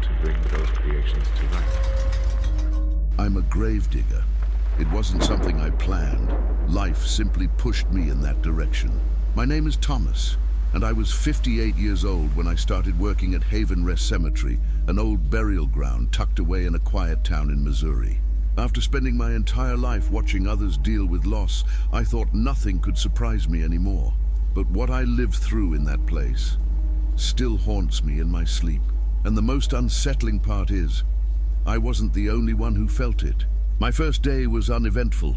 to bring those creations to life. I'm a gravedigger. It wasn't something I planned. Life simply pushed me in that direction. My name is Thomas, and I was 58 years old when I started working at Haven Rest Cemetery, an old burial ground tucked away in a quiet town in Missouri. After spending my entire life watching others deal with loss, I thought nothing could surprise me anymore. But what I lived through in that place still haunts me in my sleep. And the most unsettling part is, I wasn't the only one who felt it. My first day was uneventful.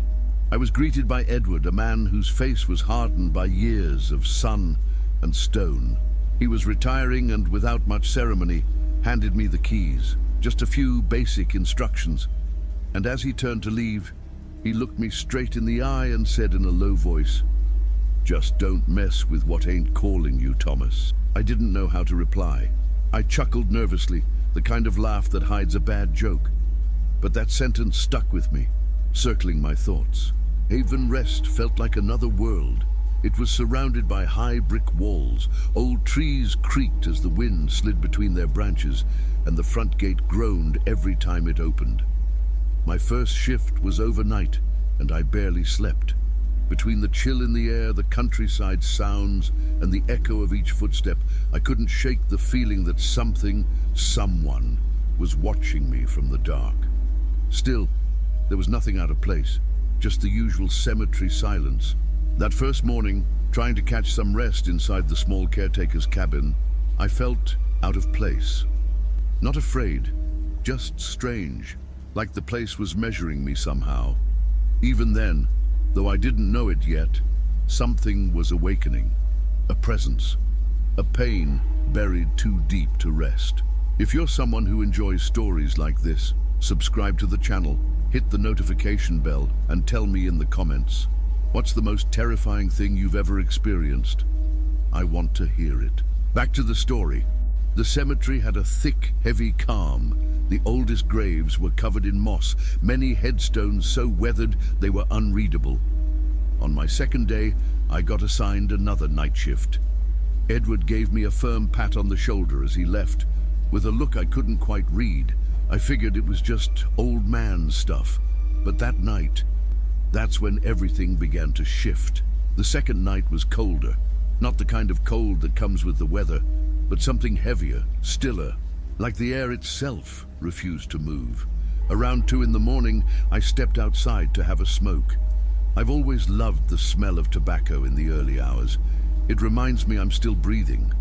I was greeted by Edward, a man whose face was hardened by years of sun and stone. He was retiring and, without much ceremony, handed me the keys, just a few basic instructions. And as he turned to leave, he looked me straight in the eye and said in a low voice, "Just don't mess with what ain't calling you, Thomas." I didn't know how to reply. I chuckled nervously, the kind of laugh that hides a bad joke. But that sentence stuck with me, circling my thoughts. Haven Rest felt like another world. It was surrounded by high brick walls. Old trees creaked as the wind slid between their branches, and the front gate groaned every time it opened. My first shift was overnight, and I barely slept. Between the chill in the air, the countryside sounds, and the echo of each footstep, I couldn't shake the feeling that someone was watching me from the dark. Still, there was nothing out of place, just the usual cemetery silence. That first morning, trying to catch some rest inside the small caretaker's cabin, I felt out of place. Not afraid, just strange, like the place was measuring me somehow. Even then, though I didn't know it yet, something was awakening. A presence, a pain buried too deep to rest. If you're someone who enjoys stories like this, subscribe to the channel, hit the notification bell, and tell me in the comments, what's the most terrifying thing you've ever experienced? I want to hear it. Back to the story. The cemetery had a thick, heavy calm. The oldest graves were covered in moss, many headstones so weathered they were unreadable. On my second day, I got assigned another night shift. Edward gave me a firm pat on the shoulder as he left. With a look I couldn't quite read, I figured it was just old man stuff. But that night, that's when everything began to shift. The second night was colder. Not the kind of cold that comes with the weather, but something heavier, stiller, like the air itself refused to move. Around 2 in the morning, I stepped outside to have a smoke. I've always loved the smell of tobacco in the early hours. It reminds me I'm still breathing.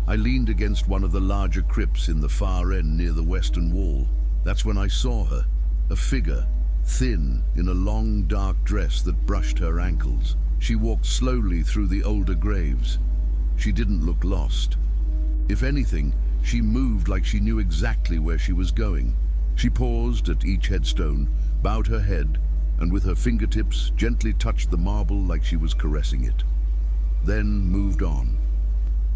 I leaned against one of the larger crypts in the far end near the western wall. That's when I saw her, a figure, thin, in a long dark dress that brushed her ankles. She walked slowly through the older graves. She didn't look lost. If anything, she moved like she knew exactly where she was going. She paused at each headstone, bowed her head, and with her fingertips gently touched the marble like she was caressing it. Then moved on.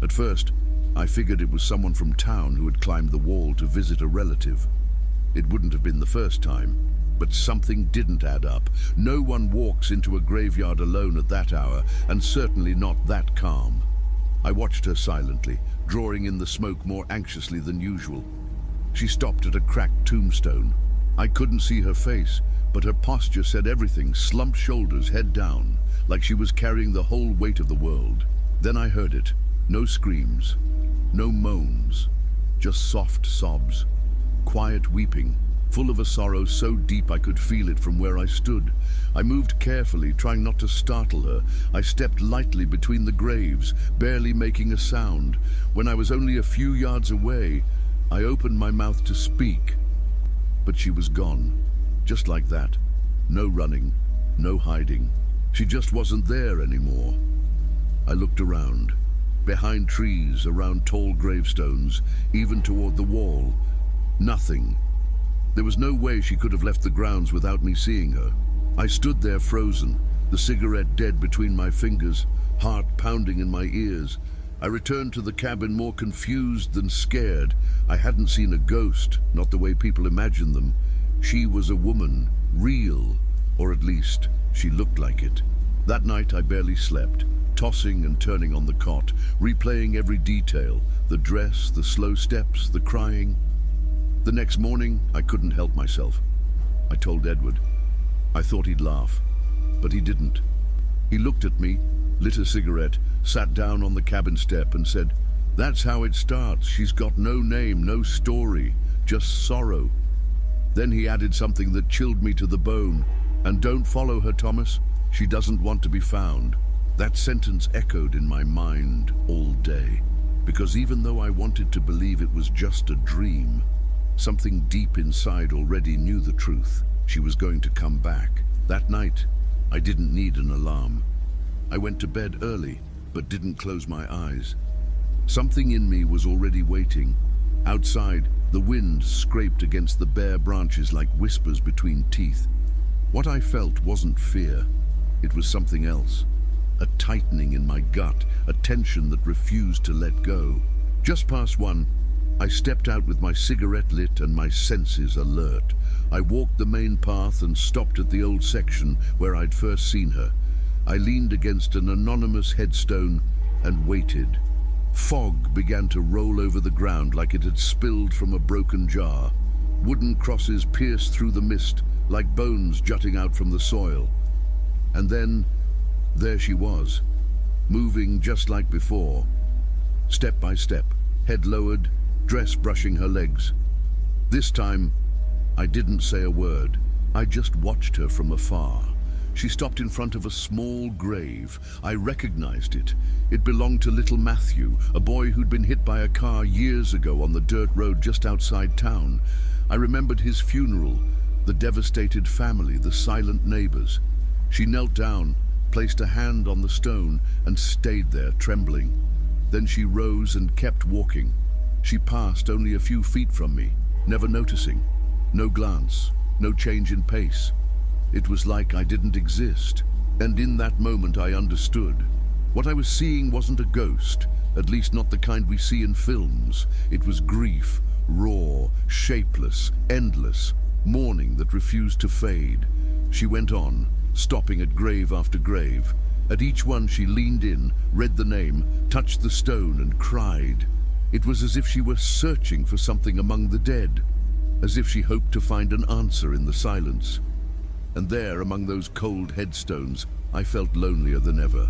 At first, I figured it was someone from town who had climbed the wall to visit a relative. It wouldn't have been the first time, but something didn't add up. No one walks into a graveyard alone at that hour, and certainly not that calm. I watched her silently, drawing in the smoke more anxiously than usual. She stopped at a cracked tombstone. I couldn't see her face, but her posture said everything, slumped shoulders, head down, like she was carrying the whole weight of the world. Then I heard it. No screams, no moans, just soft sobs, quiet weeping, full of a sorrow so deep I could feel it from where I stood. I moved carefully, trying not to startle her. I stepped lightly between the graves, barely making a sound. When I was only a few yards away, I opened my mouth to speak. But she was gone, just like that. No running, no hiding. She just wasn't there anymore. I looked around. Behind trees, around tall gravestones, even toward the wall. Nothing. There was no way she could have left the grounds without me seeing her. I stood there frozen, the cigarette dead between my fingers, heart pounding in my ears. I returned to the cabin more confused than scared. I hadn't seen a ghost, not the way people imagine them. She was a woman, real, or at least she looked like it. That night I barely slept, tossing and turning on the cot, replaying every detail, the dress, the slow steps, the crying. The next morning, I couldn't help myself. I told Edward. I thought he'd laugh, but he didn't. He looked at me, lit a cigarette, sat down on the cabin step and said, "That's how it starts. She's got no name, no story, just sorrow." Then he added something that chilled me to the bone. "And don't follow her, Thomas. She doesn't want to be found." That sentence echoed in my mind all day, because even though I wanted to believe it was just a dream, something deep inside already knew the truth. She was going to come back. That night, I didn't need an alarm. I went to bed early, but didn't close my eyes. Something in me was already waiting. Outside, the wind scraped against the bare branches like whispers between teeth. What I felt wasn't fear. It was something else. A tightening in my gut, a tension that refused to let go. Just past 1, I stepped out with my cigarette lit and my senses alert. I walked the main path and stopped at the old section where I'd first seen her. I leaned against an anonymous headstone and waited. Fog began to roll over the ground like it had spilled from a broken jar. Wooden crosses pierced through the mist like bones jutting out from the soil. And then, there she was, moving just like before. Step by step, head lowered, dress brushing her legs. This time, I didn't say a word. I just watched her from afar. She stopped in front of a small grave. I recognized it. It belonged to little Matthew, a boy who'd been hit by a car years ago on the dirt road just outside town. I remembered his funeral, the devastated family, the silent neighbors. She knelt down, placed a hand on the stone, and stayed there, trembling. Then she rose and kept walking. She passed only a few feet from me, never noticing. No glance, no change in pace. It was like I didn't exist. And in that moment I understood. What I was seeing wasn't a ghost, at least not the kind we see in films. It was grief, raw, shapeless, endless, mourning that refused to fade. She went on, stopping at grave after grave. At each one she leaned in, read the name, touched the stone and cried. It was as if she were searching for something among the dead, as if she hoped to find an answer in the silence. And there, among those cold headstones, I felt lonelier than ever.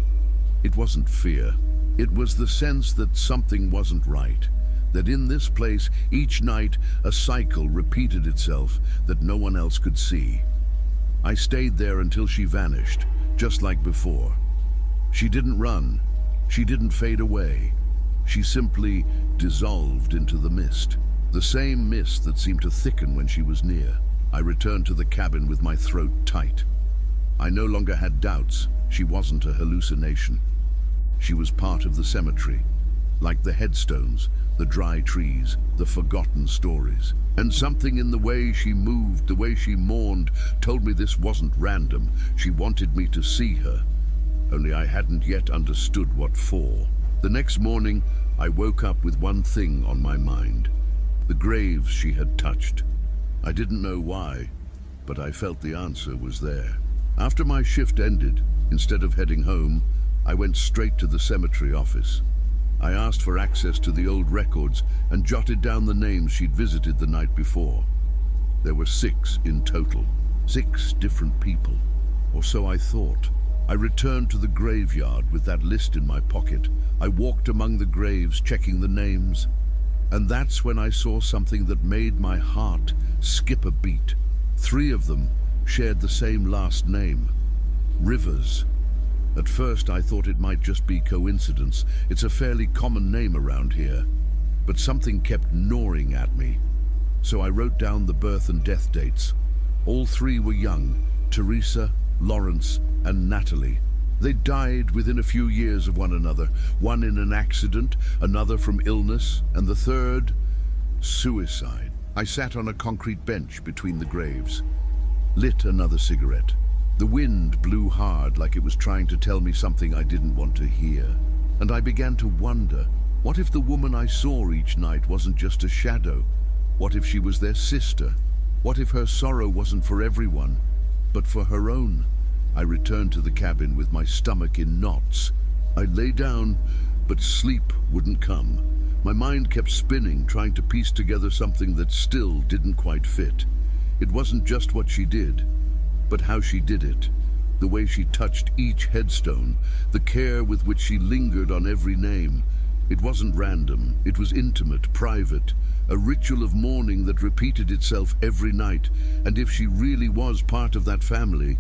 It wasn't fear. It was the sense that something wasn't right, that in this place, each night, a cycle repeated itself that no one else could see. I stayed there until she vanished, just like before. She didn't run. She didn't fade away. She simply dissolved into the mist, the same mist that seemed to thicken when she was near. I returned to the cabin with my throat tight. I no longer had doubts. She wasn't a hallucination. She was part of the cemetery, like the headstones, the dry trees, the forgotten stories. And something in the way she moved, the way she mourned, told me this wasn't random. She wanted me to see her, only I hadn't yet understood what for. The next morning, I woke up with one thing on my mind: the graves she had touched. I didn't know why, but I felt the answer was there. After my shift ended, instead of heading home, I went straight to the cemetery office. I asked for access to the old records and jotted down the names she'd visited the night before. There were 6 in total, 6 different people, or so I thought. I returned to the graveyard with that list in my pocket. I walked among the graves, checking the names, and that's when I saw something that made my heart skip a beat. 3 of them shared the same last name, Rivers. At first I thought it might just be coincidence. It's a fairly common name around here. But something kept gnawing at me. So I wrote down the birth and death dates. All 3 were young: Teresa, Lawrence, and Natalie. They died within a few years of one another. One in an accident, another from illness, and the third, suicide. I sat on a concrete bench between the graves, lit another cigarette. The wind blew hard, like it was trying to tell me something I didn't want to hear. And I began to wonder, what if the woman I saw each night wasn't just a shadow? What if she was their sister? What if her sorrow wasn't for everyone, but for her own? I returned to the cabin with my stomach in knots. I lay down, but sleep wouldn't come. My mind kept spinning, trying to piece together something that still didn't quite fit. It wasn't just what she did, but how she did it. The way she touched each headstone, the care with which she lingered on every name. It wasn't random, it was intimate, private, a ritual of mourning that repeated itself every night. And if she really was part of that family,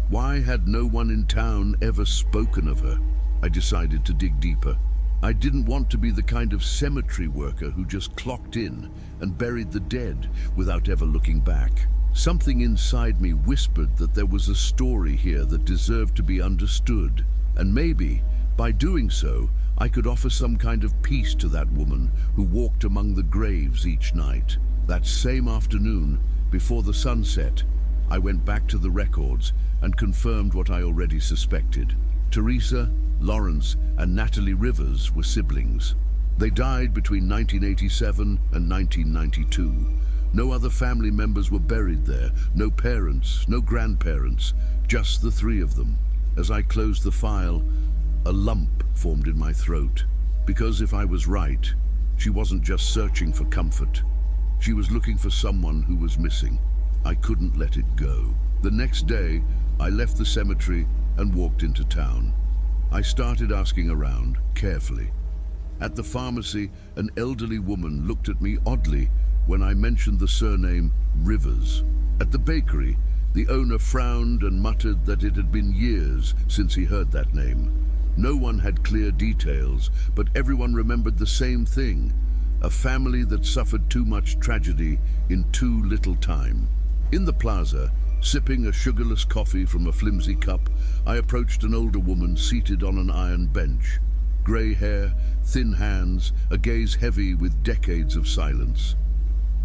why had no one in town ever spoken of her? I decided to dig deeper. I didn't want to be the kind of cemetery worker who just clocked in and buried the dead without ever looking back. Something inside me whispered that there was a story here that deserved to be understood, and maybe, by doing so, I could offer some kind of peace to that woman who walked among the graves each night. That same afternoon, before the sun set, I went back to the records and confirmed what I already suspected. Teresa, Lawrence, and Natalie Rivers were siblings. They died between 1987 and 1992. No other family members were buried there, no parents, no grandparents, just the three of them. As I closed the file, a lump formed in my throat. Because if I was right, she wasn't just searching for comfort. She was looking for someone who was missing. I couldn't let it go. The next day, I left the cemetery and walked into town. I started asking around, carefully. At the pharmacy, an elderly woman looked at me oddly when I mentioned the surname Rivers. At the bakery, the owner frowned and muttered that it had been years since he heard that name. No one had clear details, but everyone remembered the same thing: a family that suffered too much tragedy in too little time. In the plaza, sipping a sugarless coffee from a flimsy cup, I approached an older woman seated on an iron bench. Grey hair, thin hands, a gaze heavy with decades of silence.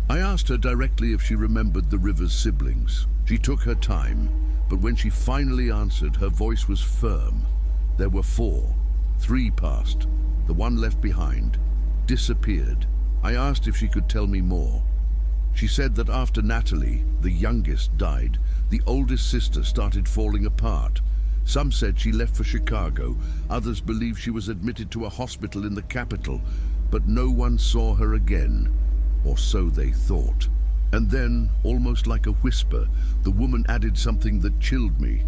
I asked her directly if she remembered the Rivers siblings. She took her time, but when she finally answered, her voice was firm. There were 4. 3 passed. The one left behind disappeared. I asked if she could tell me more. She said that after Natalie, the youngest, died, the oldest sister started falling apart. Some said she left for Chicago. Others believed she was admitted to a hospital in the capital, but no one saw her again. Or so they thought. And then, almost like a whisper, the woman added something that chilled me.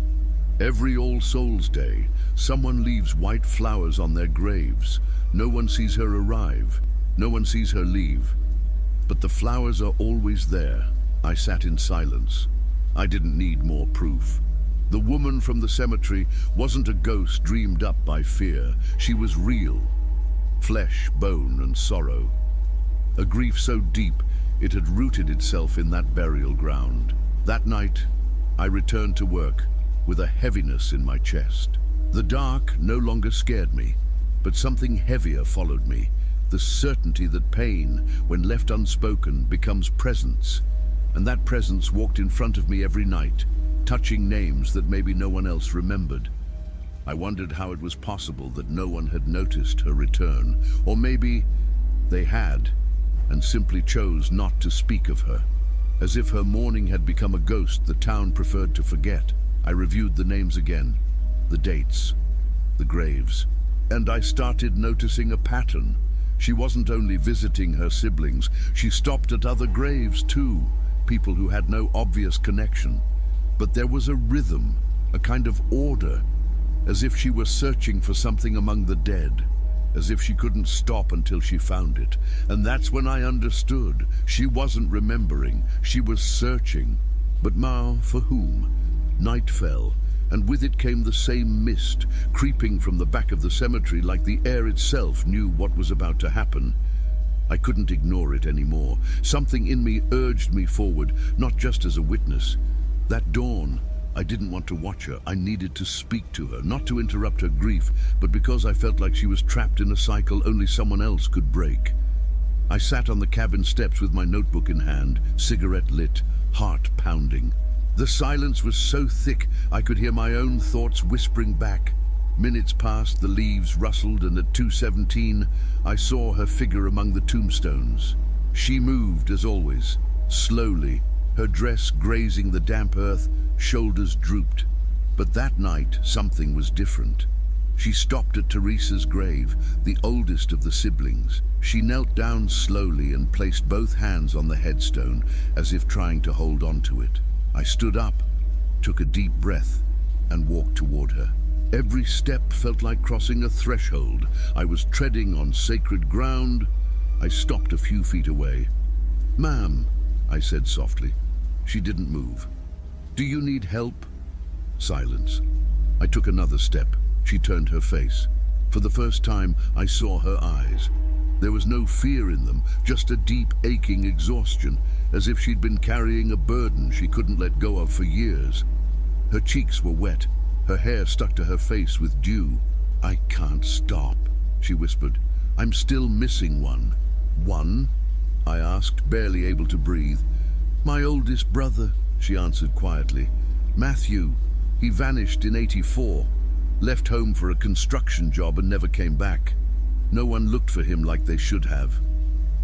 Every All Souls Day, someone leaves white flowers on their graves. No one sees her arrive. No one sees her leave. But the flowers are always there. I sat in silence. I didn't need more proof. The woman from the cemetery wasn't a ghost dreamed up by fear. She was real. Flesh, bone, and sorrow. A grief so deep, it had rooted itself in that burial ground. That night, I returned to work with a heaviness in my chest. The dark no longer scared me, but something heavier followed me. The certainty that pain, when left unspoken, becomes presence. And that presence walked in front of me every night, touching names that maybe no one else remembered. I wondered how it was possible that no one had noticed her return, or maybe they had, and simply chose not to speak of her. As if her mourning had become a ghost the town preferred to forget. I reviewed the names again, the dates, the graves, and I started noticing a pattern. She wasn't only visiting her siblings, she stopped at other graves too, people who had no obvious connection. But there was a rhythm, a kind of order, as if she were searching for something among the dead. As if she couldn't stop until she found it. And that's when I understood. She wasn't remembering, she was searching. But for whom? Night fell, and with it came the same mist, creeping from the back of the cemetery like the air itself knew what was about to happen. I couldn't ignore it anymore. Something in me urged me forward, not just as a witness. That dawn, I didn't want to watch her. I needed to speak to her, not to interrupt her grief, but because I felt like she was trapped in a cycle only someone else could break. I sat on the cabin steps with my notebook in hand, cigarette lit, heart pounding. The silence was so thick I could hear my own thoughts whispering back. Minutes passed, the leaves rustled, and at 2:17 I saw her figure among the tombstones. She moved as always, slowly, her dress grazing the damp earth, shoulders drooped. But that night, something was different. She stopped at Teresa's grave, the oldest of the siblings. She knelt down slowly and placed both hands on the headstone, as if trying to hold on to it. I stood up, took a deep breath, and walked toward her. Every step felt like crossing a threshold. I was treading on sacred ground. I stopped a few feet away. "Ma'am," I said softly. She didn't move. "Do you need help?" Silence. I took another step. She turned her face. For the first time, I saw her eyes. There was no fear in them, just a deep, aching exhaustion, as if she'd been carrying a burden she couldn't let go of for years. Her cheeks were wet, her hair stuck to her face with dew. "I can't stop," she whispered. "I'm still missing one." "One?" I asked, barely able to breathe. "My oldest brother," she answered quietly. "Matthew. He vanished in '84. Left home for a construction job and never came back. No one looked for him like they should have.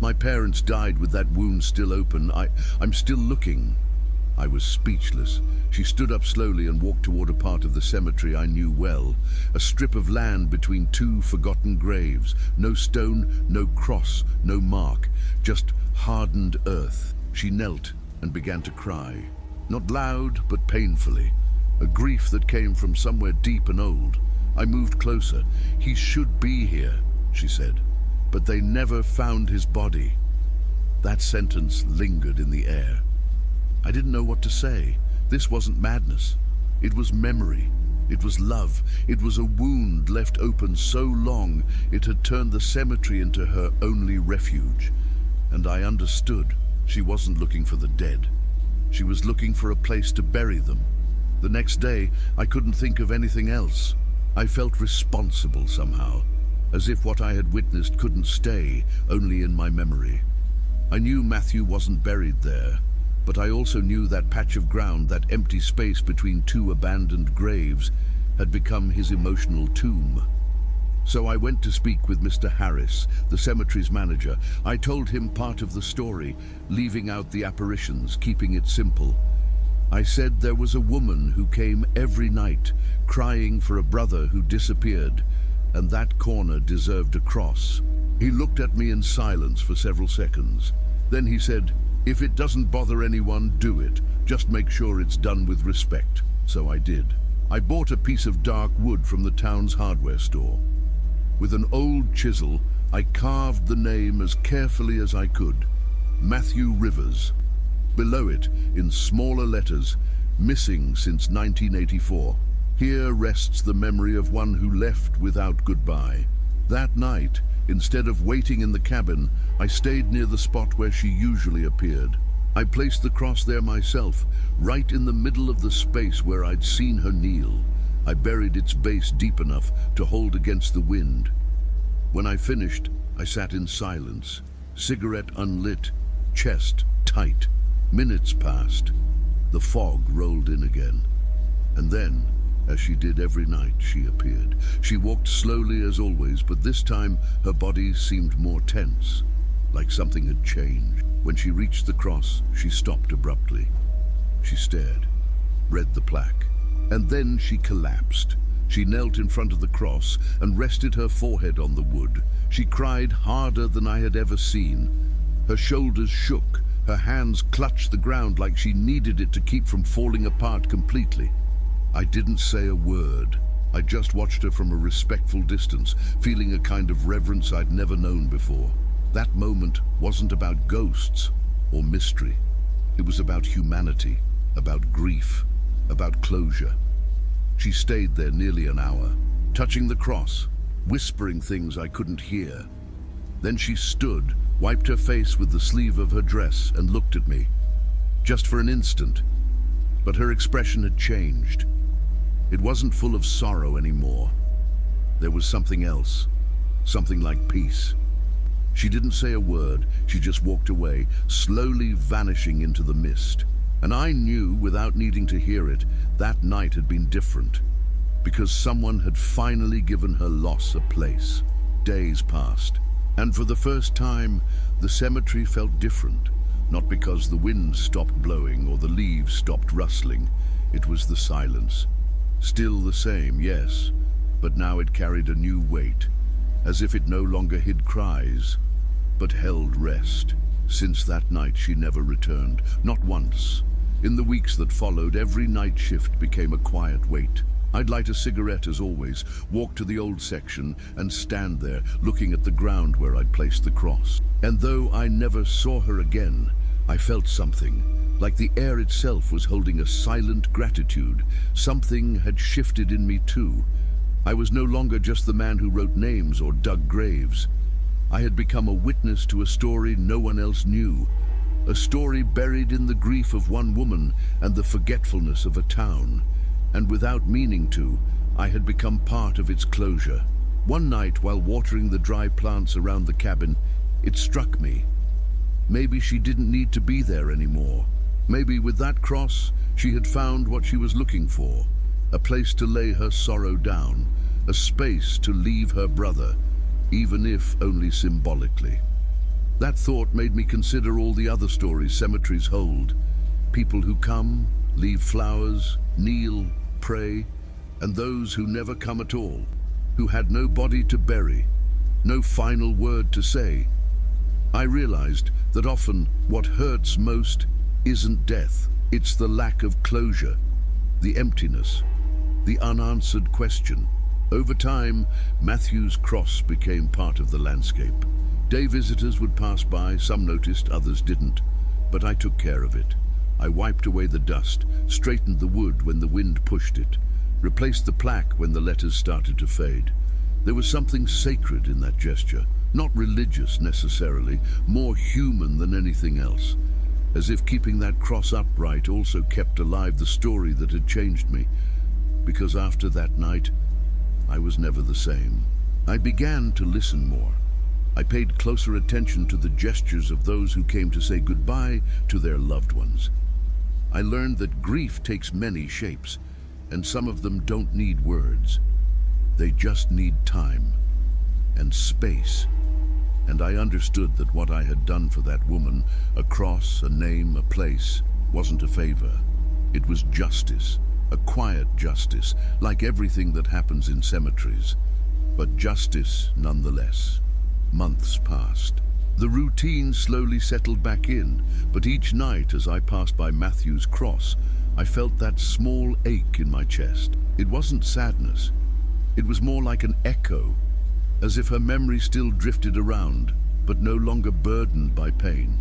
My parents died with that wound still open. I'm still looking." I was speechless. She stood up slowly and walked toward a part of the cemetery I knew well, a strip of land between two forgotten graves. No stone, no cross, no mark, just hardened earth. She knelt and began to cry. Not loud, but painfully. A grief that came from somewhere deep and old. I moved closer. "He should be here," she said, "but they never found his body." That sentence lingered in the air. I didn't know what to say. This wasn't madness. It was memory. It was love. It was a wound left open so long it had turned the cemetery into her only refuge. And I understood. She wasn't looking for the dead. She was looking for a place to bury them. The next day, I couldn't think of anything else. I felt responsible somehow, as if what I had witnessed couldn't stay only in my memory. I knew Matthew wasn't buried there, but I also knew that patch of ground, that empty space between two abandoned graves, had become his emotional tomb. So I went to speak with Mr. Harris, the cemetery's manager. I told him part of the story, leaving out the apparitions, keeping it simple. I said there was a woman who came every night, crying for a brother who disappeared, and that corner deserved a cross. He looked at me in silence for several seconds. Then he said, "If it doesn't bother anyone, do it. Just make sure it's done with respect." So I did. I bought a piece of dark wood from the town's hardware store. With an old chisel, I carved the name as carefully as I could. Matthew Rivers. Below it, in smaller letters, "Missing since 1984. Here rests the memory of one who left without goodbye." That night, instead of waiting in the cabin, I stayed near the spot where she usually appeared. I placed the cross there myself, right in the middle of the space where I'd seen her kneel. I buried its base deep enough to hold against the wind. When I finished, I sat in silence, cigarette unlit, chest tight. Minutes passed. The fog rolled in again. And then, as she did every night, she appeared. She walked slowly as always, but this time her body seemed more tense, like something had changed. When she reached the cross, she stopped abruptly. She stared, read the plaque, and then she collapsed. She knelt in front of the cross and rested her forehead on the wood. She cried harder than I had ever seen. Her shoulders shook. Her hands clutched the ground like she needed it to keep from falling apart completely. I didn't say a word. I just watched her from a respectful distance, feeling a kind of reverence I'd never known before. That moment wasn't about ghosts or mystery. It was about humanity, about grief, about closure. She stayed there nearly an hour, touching the cross, whispering things I couldn't hear. Then she stood, wiped her face with the sleeve of her dress, and looked at me. Just for an instant. But her expression had changed. It wasn't full of sorrow anymore. There was something else, something like peace. She didn't say a word. She just walked away, slowly vanishing into the mist. And I knew, without needing to hear it, that night had been different, because someone had finally given her loss a place. Days passed. And for the first time, the cemetery felt different. Not because the wind stopped blowing or the leaves stopped rustling. It was the silence. Still the same, yes, but now it carried a new weight, as if it no longer hid cries, but held rest. Since that night she never returned, not once. In the weeks that followed, every night shift became a quiet wait. I'd light a cigarette as always, walk to the old section, and stand there, looking at the ground where I'd placed the cross. And though I never saw her again, I felt something, like the air itself was holding a silent gratitude. Something had shifted in me too. I was no longer just the man who wrote names or dug graves. I had become a witness to a story no one else knew. A story buried in the grief of one woman and the forgetfulness of a town. And without meaning to, I had become part of its closure. One night, while watering the dry plants around the cabin, it struck me. Maybe she didn't need to be there anymore. Maybe with that cross, she had found what she was looking for. A place to lay her sorrow down. A space to leave her brother, even if only symbolically. That thought made me consider all the other stories cemeteries hold. People who come, leave flowers, kneel, pray, and those who never come at all, who had no body to bury, no final word to say. I realized that often what hurts most isn't death, it's the lack of closure, the emptiness, the unanswered question. Over time, Matthew's cross became part of the landscape. Day visitors would pass by, some noticed, others didn't. But I took care of it. I wiped away the dust, straightened the wood when the wind pushed it, replaced the plaque when the letters started to fade. There was something sacred in that gesture, not religious necessarily, more human than anything else. As if keeping that cross upright also kept alive the story that had changed me. Because after that night, I was never the same. I began to listen more. I paid closer attention to the gestures of those who came to say goodbye to their loved ones. I learned that grief takes many shapes, and some of them don't need words. They just need time and space. And I understood that what I had done for that woman, a cross, a name, a place, wasn't a favor. It was justice, a quiet justice, like everything that happens in cemeteries. But justice nonetheless. Months passed. The routine slowly settled back in, but each night as I passed by Matthew's cross, I felt that small ache in my chest. It wasn't sadness. It was more like an echo, as if her memory still drifted around, but no longer burdened by pain.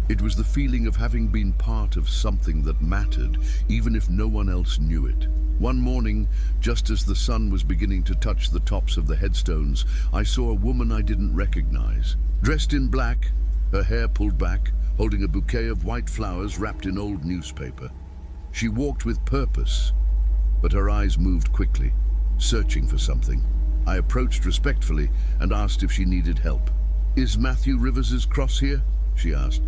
It was the feeling of having been part of something that mattered, even if no one else knew it. One morning, just as the sun was beginning to touch the tops of the headstones, I saw a woman I didn't recognize. Dressed in black, her hair pulled back, holding a bouquet of white flowers wrapped in old newspaper. She walked with purpose, but her eyes moved quickly, searching for something. I approached respectfully and asked if she needed help. "Is Matthew Rivers's cross here?" she asked.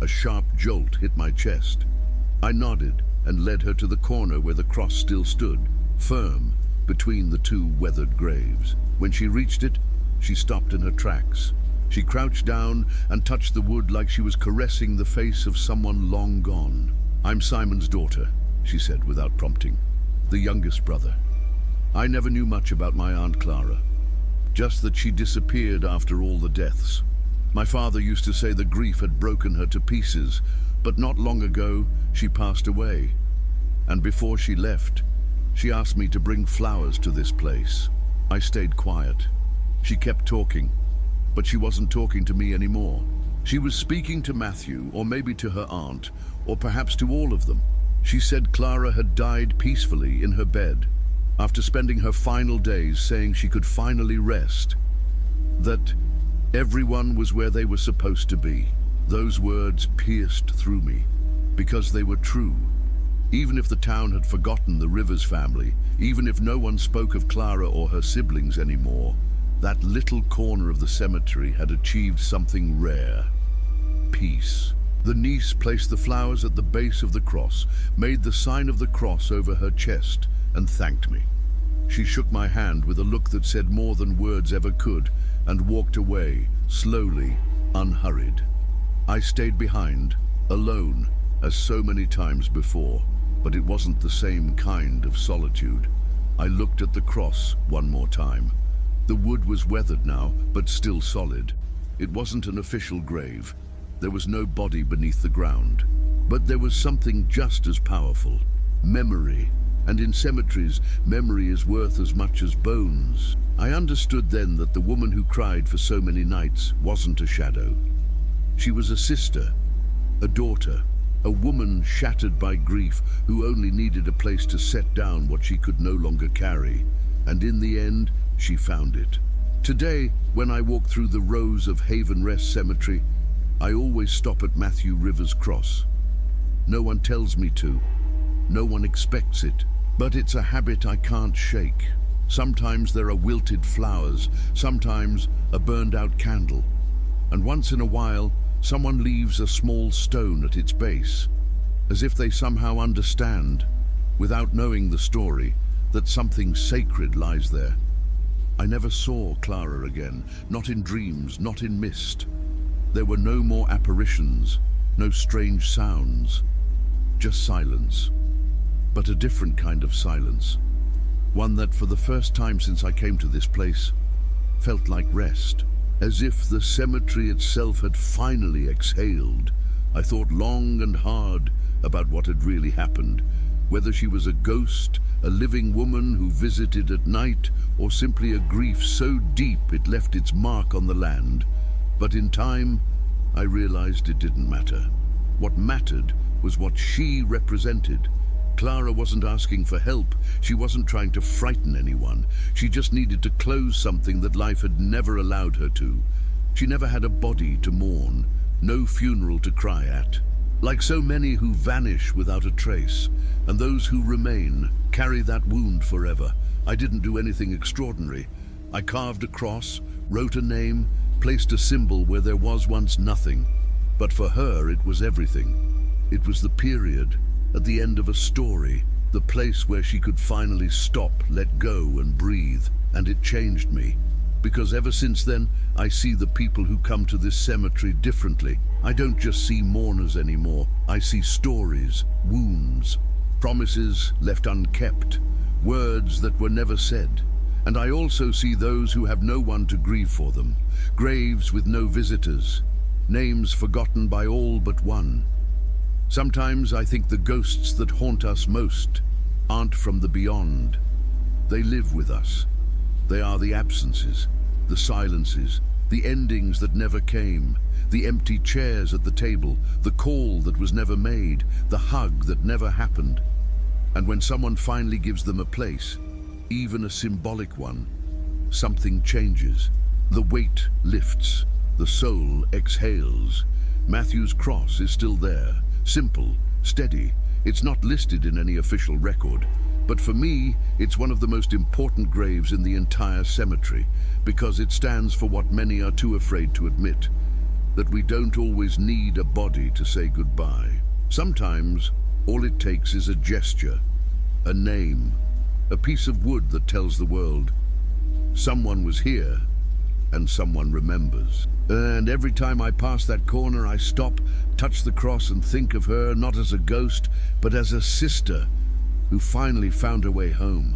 A sharp jolt hit my chest. I nodded and led her to the corner where the cross still stood, firm between the two weathered graves. When she reached it, she stopped in her tracks. She crouched down and touched the wood like she was caressing the face of someone long gone. "I'm Simon's daughter," she said without prompting, "the youngest brother. I never knew much about my Aunt Clara, just that she disappeared after all the deaths. My father used to say the grief had broken her to pieces, but not long ago she passed away. And before she left, she asked me to bring flowers to this place. I stayed quiet. She kept talking, but she wasn't talking to me anymore. She was speaking to Matthew, or maybe to her aunt, or perhaps to all of them. She said Clara had died peacefully in her bed, after spending her final days saying she could finally rest. That everyone was where they were supposed to be. Those words pierced through me, because they were true. Even if the town had forgotten the Rivers family, even if no one spoke of Clara or her siblings anymore, that little corner of the cemetery had achieved something rare: peace. The niece placed the flowers at the base of the cross, made the sign of the cross over her chest, and thanked me. She shook my hand with a look that said more than words ever could, and walked away, slowly, unhurried. I stayed behind, alone, as so many times before, but it wasn't the same kind of solitude. I looked at the cross one more time. The wood was weathered now, but still solid. It wasn't an official grave. There was no body beneath the ground. But there was something just as powerful. Memory. And in cemeteries, memory is worth as much as bones. I understood then that the woman who cried for so many nights wasn't a shadow. She was a sister, a daughter, a woman shattered by grief who only needed a place to set down what she could no longer carry. And in the end, she found it. Today, when I walk through the rows of Haven Rest Cemetery, I always stop at Matthew Rivers' cross. No one tells me to. No one expects it. But it's a habit I can't shake. Sometimes there are wilted flowers, sometimes a burned-out candle. And once in a while, someone leaves a small stone at its base, as if they somehow understand, without knowing the story, that something sacred lies there. I never saw Clara again, not in dreams, not in mist. There were no more apparitions, no strange sounds, just silence. But a different kind of silence. One that, for the first time since I came to this place, felt like rest. As if the cemetery itself had finally exhaled. I thought long and hard about what had really happened. Whether she was a ghost, a living woman who visited at night, or simply a grief so deep it left its mark on the land. But in time, I realized it didn't matter. What mattered was what she represented. Clara wasn't asking for help. She wasn't trying to frighten anyone. She just needed to close something that life had never allowed her to. She never had a body to mourn, no funeral to cry at. Like so many who vanish without a trace, and those who remain carry that wound forever. I didn't do anything extraordinary. I carved a cross, wrote a name, placed a symbol where there was once nothing. But for her, it was everything. It was the period at the end of a story, the place where she could finally stop, let go and breathe. And it changed me. Because ever since then, I see the people who come to this cemetery differently. I don't just see mourners anymore. I see stories, wounds, promises left unkept, words that were never said. And I also see those who have no one to grieve for them, graves with no visitors, names forgotten by all but one. Sometimes I think the ghosts that haunt us most aren't from the beyond. They live with us. They are the absences, the silences, the endings that never came, the empty chairs at the table, the call that was never made, the hug that never happened. And when someone finally gives them a place, even a symbolic one, something changes. The weight lifts, the soul exhales. Matthew's cross is still there. Simple, steady. It's not listed in any official record. But for me, it's one of the most important graves in the entire cemetery, because it stands for what many are too afraid to admit, that we don't always need a body to say goodbye. Sometimes, all it takes is a gesture, a name, a piece of wood that tells the world, someone was here, and someone remembers. And every time I pass that corner, I stop, touch the cross, and think of her not as a ghost, but as a sister who finally found her way home.